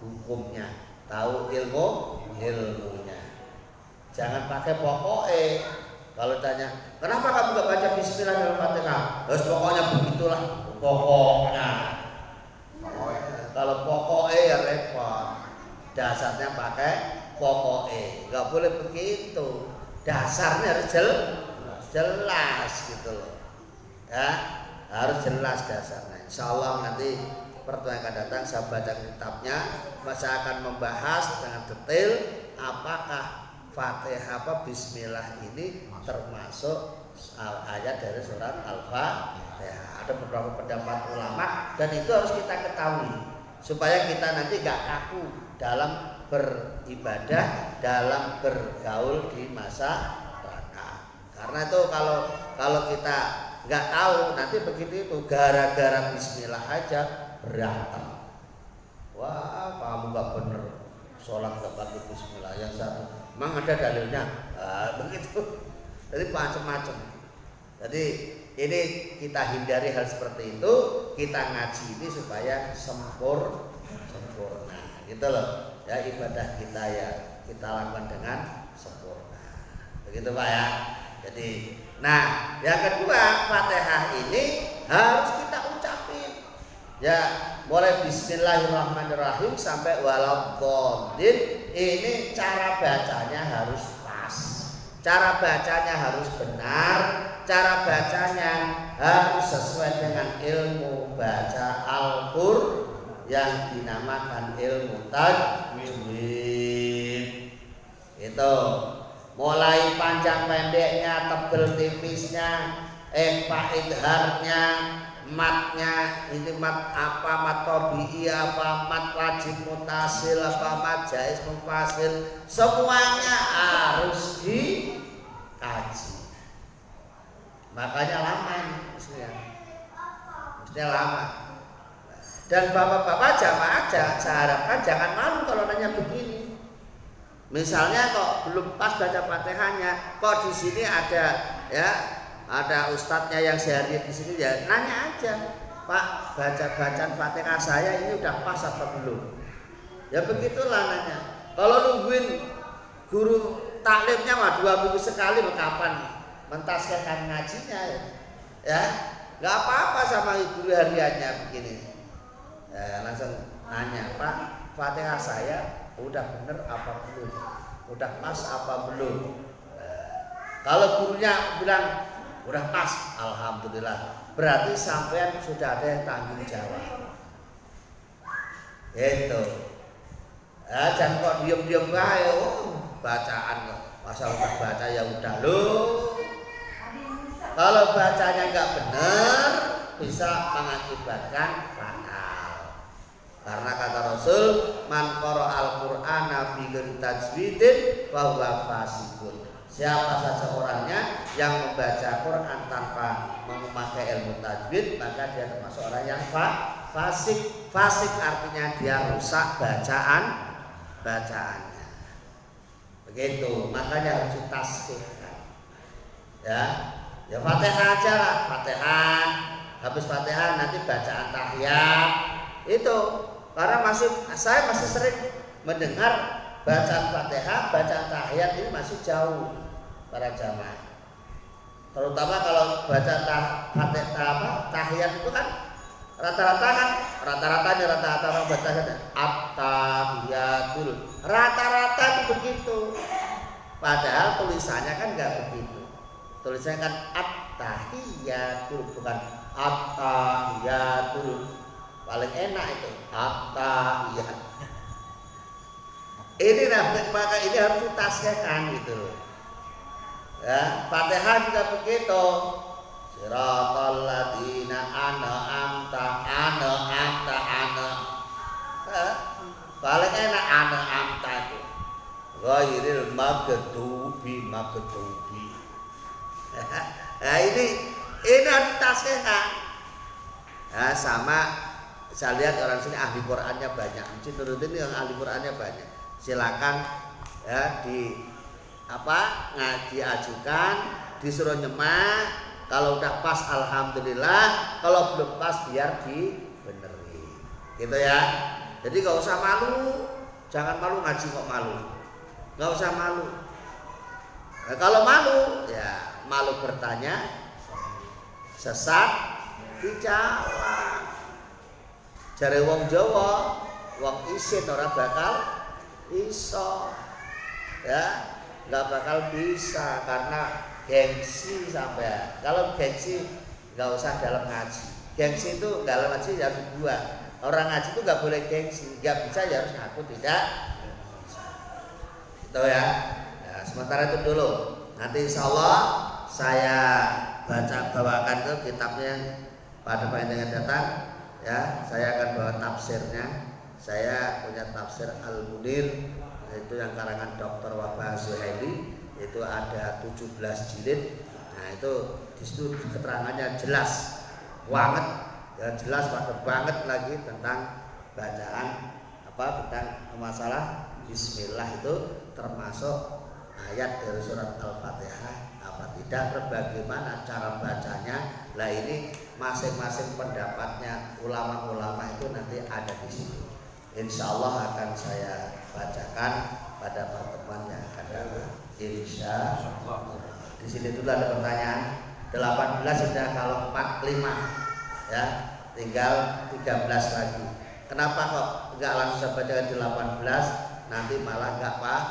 hukumnya, tahu ilmunya. Jangan pakai pokoknya. Kalau tanya, kenapa kamu gak baca bismillah dalam Fatihah? Terus pokoknya begitulah, pokoknya. Kalau pokoknya ya repot. Dasarnya pakai pokoknya. Gak boleh begitu. dasarnya harus jelas gitu loh. Ya, harus jelas dasarnya. Insyaallah nanti pertemuan akan datang saya baca kitabnya, saya akan membahas dengan detail apakah Fatihah Bismillah ini termasuk ayat dari surat Al-Fatihah. Ada beberapa pendapat ulama dan itu harus kita ketahui supaya kita nanti gak kaku dalam beribadah, dalam bergaul di masyarakat. Karena itu kalau kita nggak tahu nanti begitu itu gara-gara Bismillah aja berantem. Wah, kamu nggak bener sholat nggak pakai Bismillah, yang satu memang ada dalilnya, begitu. Jadi macam-macam. Jadi ini kita hindari hal seperti itu, kita ngaji ini supaya sempurna, gitu loh. Ya ibadah kita ya kita lakukan dengan sempurna, begitu Pak ya. Jadi, nah yang kedua Fatihah ini harus kita ucapin. Ya, mulai Bismillahirrahmanirrahim sampai waladhdallin. Ini cara bacanya harus pas. Cara bacanya harus benar. Cara bacanya harus sesuai dengan ilmu baca Al-Qur'an yang dinamakan ilmu tajwid. Itu mulai panjang pendeknya, tebel tipisnya, idharnya, matnya, ini mat apa, mat tabi'i apa, mat wajib mutasil apa, mat jaiz mufasil, semuanya harus dikaji. Makanya lama ini mestinya lama. Dan bapak-bapak jamaah saya harapkan jangan malu kalau nanya begini. Misalnya kok belum pas baca Fatihahnya, kok di sini ada ya, ada ustadznya yang sehari di sini ya nanya aja, Pak, bacaan Fatihah saya ini udah pas apa belum? Ya begitulah nanya. Kalau nungguin guru taklimnya mah 2 minggu sekali, kapan mentaskan ngajinya ya? Nggak apa-apa sama guru hariannya begini. Ya, langsung nanya, Pak, Fatihah saya udah bener apa belum? Udah pas apa belum? Kalau gurunya bilang udah pas, alhamdulillah. Berarti sampean sudah ada yang tanggung jawab. Itu. Jangan kok diem-diem wae, bacaan kok. Masa udah baca ya udah loh. Kalau bacanya nggak benar, bisa mengakibatkan fatal. Karena kata Rasul, man qara'al Qur'ana bi ghairi tajwidin fa huwa fasiqun. Siapa saja orangnya yang membaca Quran tanpa memakai ilmu tajwid, maka dia termasuk orang yang fasik. Fasik artinya dia rusak bacaannya. Begitu, makanya harus ditasbihkan. Ya Fatihah aja lah, Fatihah. Habis Fatihah nanti bacaan tahiyat. Itu karena saya masih sering mendengar bacaan Fatihah, bacaan tahiyat ini masih jauh para jamaah. Terutama kalau baca tahiyat itu kan rata-rata orang baca at-tahiyatul. Rata-rata itu begitu. Padahal tulisannya kan enggak begitu. Tulisannya kan at-tahiyatul, bukan at-tahiyatul. Paling enak itu at-tahiyat. Ini maka ini harus ditasbihkan gitu. Ya, Fatihah juga begitu. Siratal ladzina an'amta. Paling enak an'amta itu. Ghairil maghdubi. Nah, ini harus ditasbihkan. Nah, sama saya lihat orang sini ahli Qur'annya banyak. Mesti nurutin yang ahli Qur'annya banyak. Silakan ya diajukan, disuruh nyemak. Kalau udah pas alhamdulillah, kalau belum pas biar dibenerin. Gitu ya. Jadi enggak usah malu. Jangan malu ngaji kok malu. Enggak usah malu. Nah, kalau malu ya malu bertanya, sesat dijawab. Jare wong Jawa, wong isin ora bakal iso. Ya. nggak bakal bisa karena gengsi sampai. Kalau gengsi nggak usah dalam ngaji. Gengsi itu dalam ngaji ya dibuat. Orang ngaji itu nggak boleh gengsi, nggak bisa ya harus ngaku tidak. Itu ya. Nah, sementara itu dulu. Nanti insya Allah saya bawakan tuh kitabnya pada panjenengan datang. Ya, saya akan bawa tafsirnya. Saya punya tafsir Al-Munir, itu yang karangan Dr. Wahbah Zuhaili, itu ada 17 jilid. Nah, itu di situ keterangannya jelas banget, ya jelas banget lagi tentang bacaan tentang masalah bismillah itu termasuk ayat dari surat Al-Fatihah apa tidak, terus bagaimana cara bacanya. Nah, ini masing-masing pendapatnya ulama-ulama itu nanti ada di situ. Insya Allah akan saya bacakan pada pertemuan yang akan datang. Insya Allah. Di sini dulu ada pertanyaan. 18 sudah, kalau 45 ya tinggal 13 lagi. Kenapa kok nggak langsung saya bacakan 18? Nanti malah nggak paham.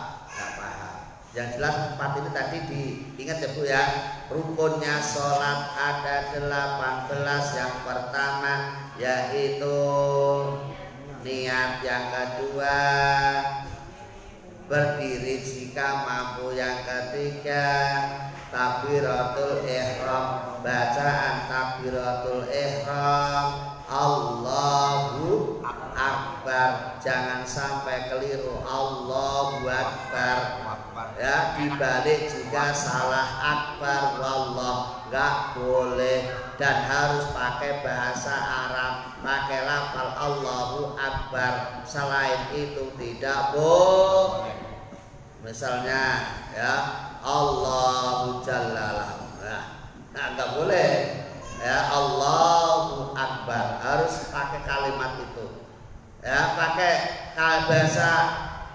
Yang jelas 4 ini tadi diingat ya Bu ya. Rukunnya sholat ada 18. Yang pertama yaitu niat, yang kedua berdiri jika mampu, yang ketiga takbiratul ihram, bacaan takbiratul ihram, Allahu Akbar, jangan sampai keliru Allahu Akbar ya, dibalik jika salah akbar wallah nggak boleh, dan harus pakai bahasa Arab, pakai lafal Allahu Akbar. Selain itu tidak boleh. Misalnya ya Allahu Jalla, nah nggak boleh ya Allahu Akbar, harus pakai kalimat itu ya, pakai bahasa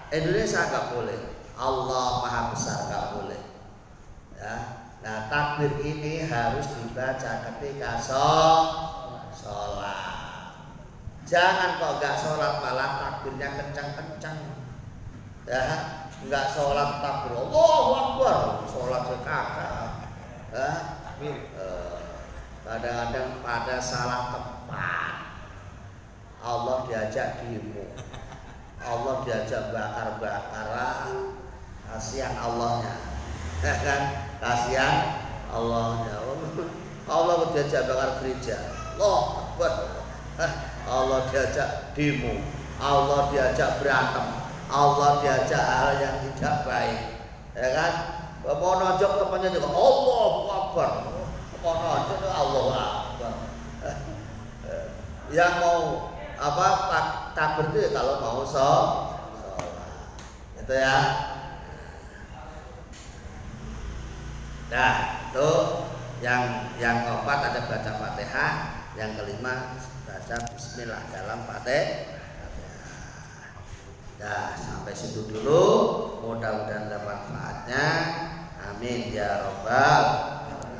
Indonesia nggak boleh. Allah Maha Besar nggak boleh ya. Nah, takbir ini harus dibaca ketika sholat. Jangan kok nggak sholat malah takbirnya kencang-kencang ya, nggak sholat takbir Allahu Akbar, sholat sekakak ya. Kadang-kadang pada salah tempat. Allah diajak demo, Allah diajak bakar-bakaran, kasihan Allahnya ya kan, kasihan Allahnya. Allah diajak bakar gereja, Allah diajak demo, Allah diajak berantem, Allah diajak hal yang tidak baik ya kan. Mau nonjok temannya juga Allahu Akbar, mau nonjok Allahu Akbar. Yang mau takbir itu kalau mau sholat itu ya. Nah, itu yang keempat ada baca Fatihah, yang kelima baca bismillah dalam Fatihah. Nah, sampai situ dulu, mudah-mudahan ada manfaatnya. Amin ya rabbal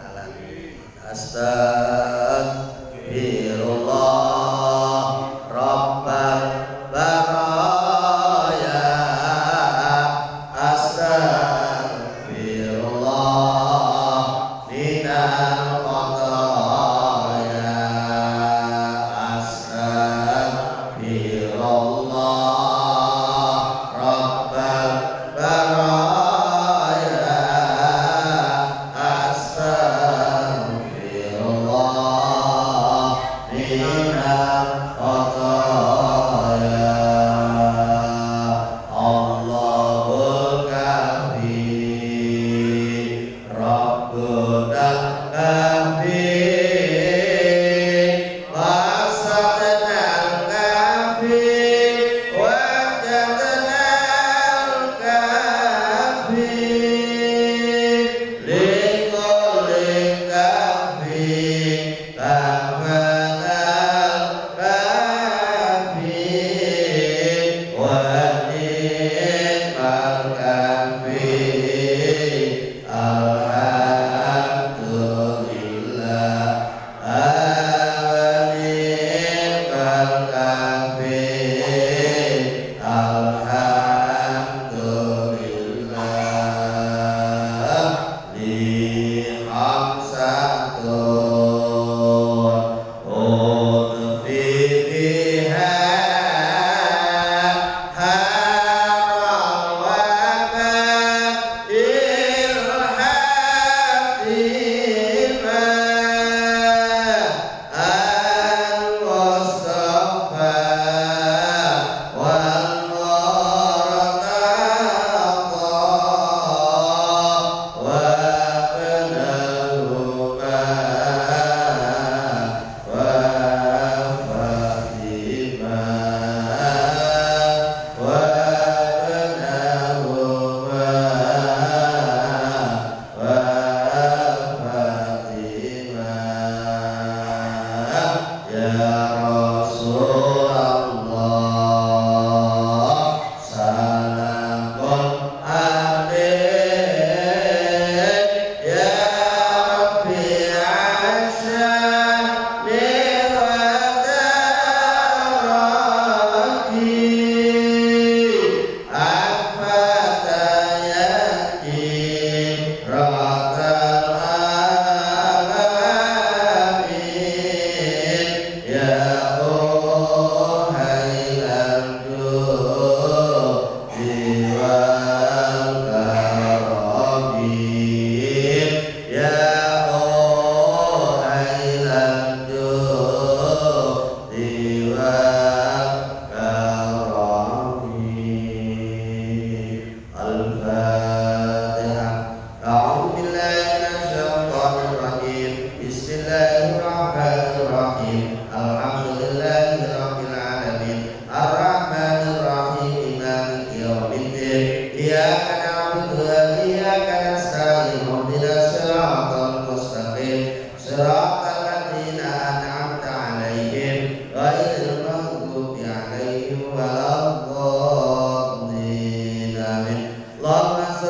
alamin. Astagfirullah rabbal baraya, astagfirullah minal khataya, astagfirullah rabbal baraya, astagfirullah minal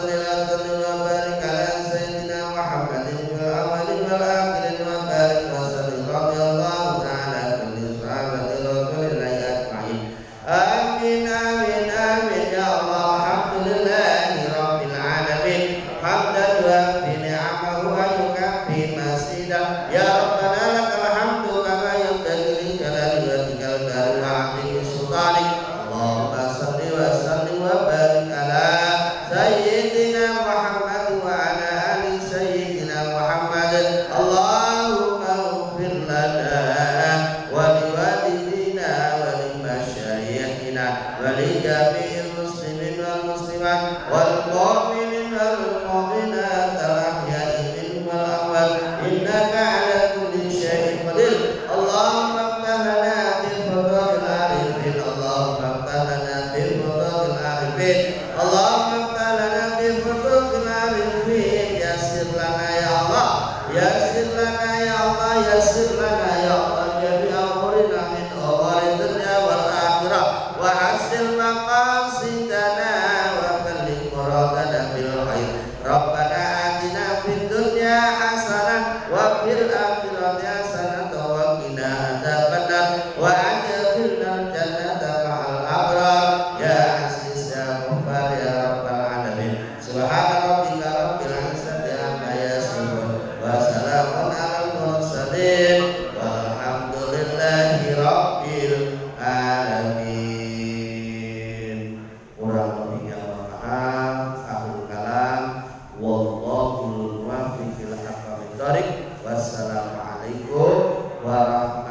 salli wa sallim wa barik ala sayyidina Muhammadin fil awwalin wal akhirin wa barik wa sallim radhiyallahu ta'ala kulli sahabati rasulillahi ajma'in. Amin amin amin ya Allah. Alhamdulillahi rabbil alamin. Hamdan wa bi ni'amahu wa yukafi masidah. Ya Rabbana lakal hamdu kama yanbaghi li jalali wajhikal karim wa 'azimi sultanik. Allahumma salli wa sallim wa barik ala sayyidina Muhammad wa ala ali sayyidina Muhammad. Allahumma ighfir lana wa liwalidina wa limasyayikhina wa li jami'il muslimin wal muslimat wal mu'minin wal mu'minat al-ahya'i minhum wal amwat innaka ala kulli syai'in qadir. Allahumma iftah lana bi fadhil arifin. Allahumma iftah lana bi fadhil arifin. Allahumma iftah lana bi fadhil arifin. Yassir lana ya Allah, yassir lana ya Allah, yassir lana ya Allah jami'a umurina min umuri dunya wal akhirah wa hasil maqasidana wa balligh muradana bil khair. Rabbana atina fid dunya hasanah wa fil akhirati hasanah wa qina adzabannar wa adkhilna jannata ma'al abrar ya aziz ya ghaffar ya rabbal alamin. Subhana rabbika rabbil izzati amma yasifun wa salamun alal mursalin walhamdulillahi rabbil alamin. Kurang lebihnya mohon maaf. Akhir kalam wallahul muwaffiq ila aqwamit thoriq. Wassalamualaikum warahmatullahi